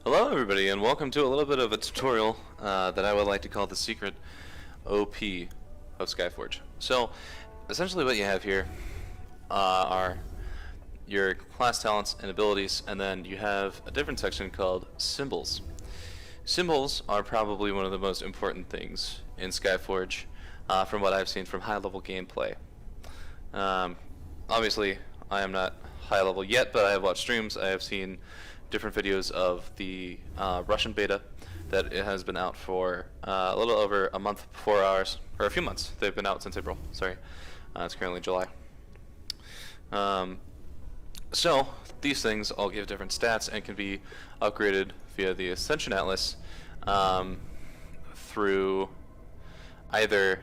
Hello everybody and welcome to a little bit of a tutorial that I would like to call the secret OP of Skyforge. So essentially what you have here are your class talents and abilities, and then you have a different section called symbols. Symbols are probably one of the most important things in Skyforge from what I've seen from high level gameplay. Obviously I am not high level yet, but I have watched streams, I have seen different videos of the Russian beta that it has been out for a little over a month, 4 hours, or a few months. They've been out since April, sorry. It's currently July. So these things all give different stats and can be upgraded via the Ascension Atlas through either,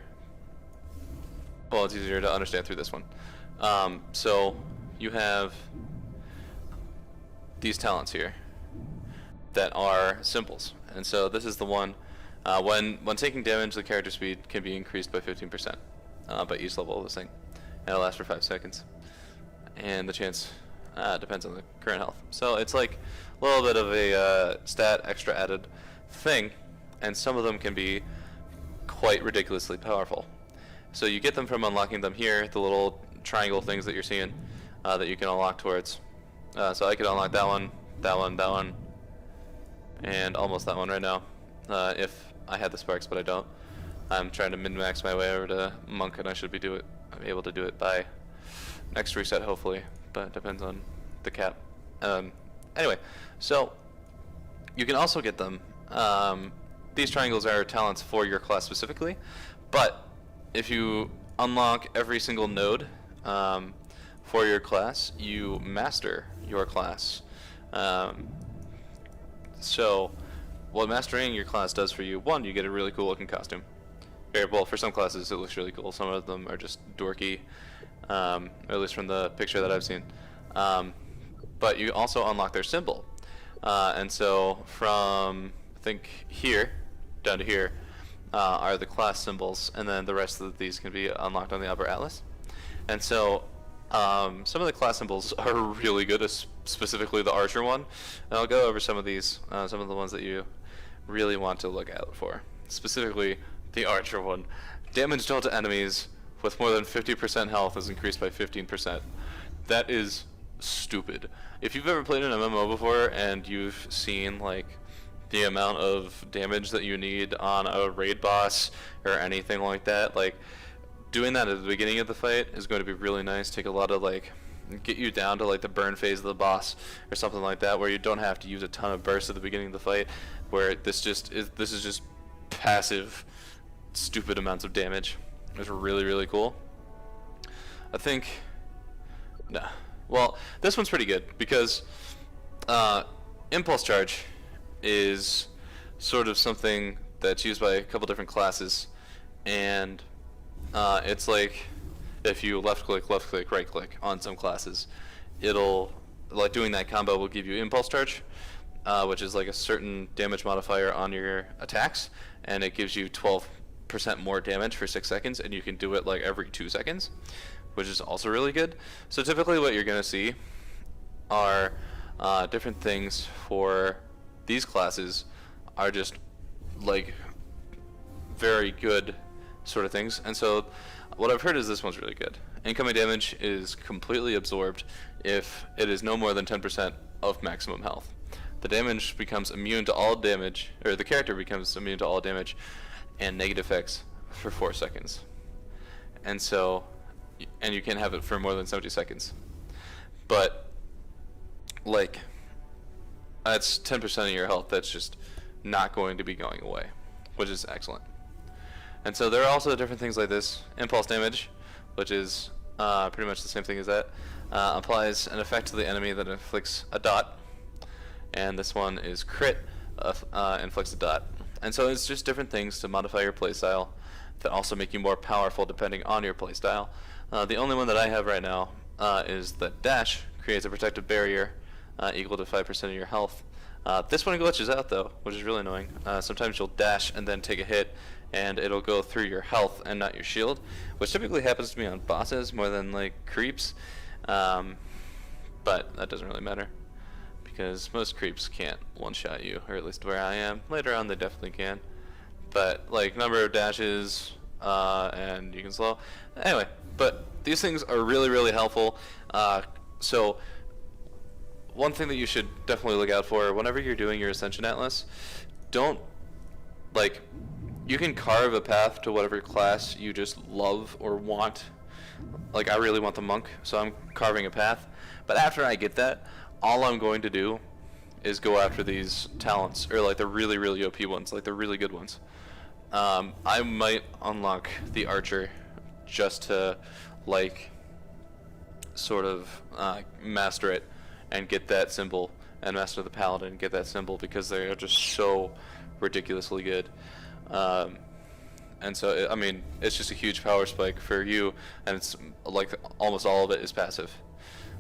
well, it's easier to understand through this one. So you have these talents here that are symbols, and so this is the one when taking damage, the character speed can be increased by 15% by each level of this thing, and it'll last for 5 seconds, and the chance depends on the current health. So it's like a little bit of a stat extra added thing, and some of them can be quite ridiculously powerful. So you get them from unlocking them here, the little triangle things that you're seeing that you can unlock towards. So I could unlock that one, that one, that one, and almost that one right now, if I had the sparks, but I don't. I'm trying to min-max my way over to Monk, and I should be able to do it by next reset, hopefully, but it depends on the cap. Anyway, so you can also get them. These triangles are talents for your class specifically, but if you unlock every single node for your class, you master your class. So what mastering your class does for you, one, you get a really cool looking costume. Well, for some classes it looks really cool, some of them are just dorky, or at least from the picture that I've seen. But you also unlock their symbol, and so from, I think, here down to here are the class symbols, and then the rest of these can be unlocked on the upper atlas. And so some of the class symbols are really good, specifically the archer one, and I'll go over some of these, some of the ones that you really want to look out for. Specifically the archer one. Damage dealt to enemies with more than 50% health is increased by 15%. That is stupid. If you've ever played an MMO before and you've seen like the amount of damage that you need on a raid boss or anything like that, like doing that at the beginning of the fight is going to be really nice. Take a lot of get you down to like the burn phase of the boss or something like that, where you don't have to use a ton of bursts at the beginning of the fight, where this is just passive stupid amounts of damage. It's really cool. I think well, this one's pretty good because impulse charge is sort of something that's used by a couple different classes, and it's like if you left click, right click on some classes, it'll, like, doing that combo will give you impulse charge, which is like a certain damage modifier on your attacks, and it gives you 12% more damage for 6 seconds, and you can do it like every 2 seconds, which is also really good. So typically what you're gonna see are different things for these classes are just like very good sort of things, and so what I've heard is this one's really good. Incoming damage is completely absorbed if it is no more than 10% of maximum health. The damage becomes immune to all damage, or the character becomes immune to all damage and negative effects for 4 seconds. And so, and you can't have it for more than 70 seconds. But like, that's 10% of your health that's just not going to be going away, which is excellent. And so there are also different things like this. Impulse damage, which is pretty much the same thing as that, applies an effect to the enemy that inflicts a dot, and this one is crit, inflicts a dot. And so it's just different things to modify your playstyle that also make you more powerful depending on your playstyle. The only one that I have right now is that dash creates a protective barrier equal to 5% of your health. This one glitches out though, which is really annoying. Sometimes you'll dash and then take a hit, and it'll go through your health and not your shield, which typically happens to me on bosses more than like creeps, but that doesn't really matter because most creeps can't one-shot you, or at least where I am. Later on they definitely can, but like number of dashes, and you can slow. Anyway, but these things are really helpful. So one thing that you should definitely look out for whenever you're doing your Ascension Atlas, don't, like, you can carve a path to whatever class you just love or want. Like, I really want the monk, so I'm carving a path. But after I get that, all I'm going to do is go after these talents, or like the really OP ones, like the really good ones. I might unlock the archer just to, like, sort of master it and get that symbol, and master the paladin and get that symbol, because they are just so ridiculously good. And so, I mean, it's just a huge power spike for you, and it's like almost all of it is passive.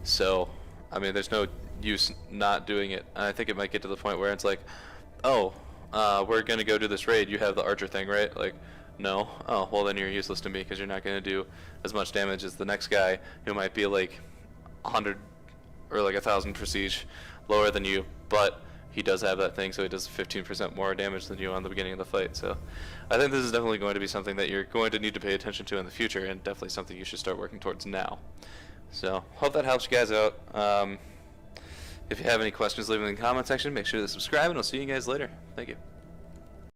So, I mean, there's no use not doing it. And I think it might get to the point where it's like, oh, we're going to go do this raid, you have the archer thing, right? Like, no. Oh, well then you're useless to me, because you're not going to do as much damage as the next guy, who might be like 100 or like 1,000 prestige lower than you, but he does have that thing, so he does 15% more damage than you on the beginning of the fight. So I think this is definitely going to be something that you're going to need to pay attention to in the future, and definitely something you should start working towards now. So hope that helps you guys out. If you have any questions, leave them in the comment section. Make sure to subscribe, and I'll see you guys later. Thank you.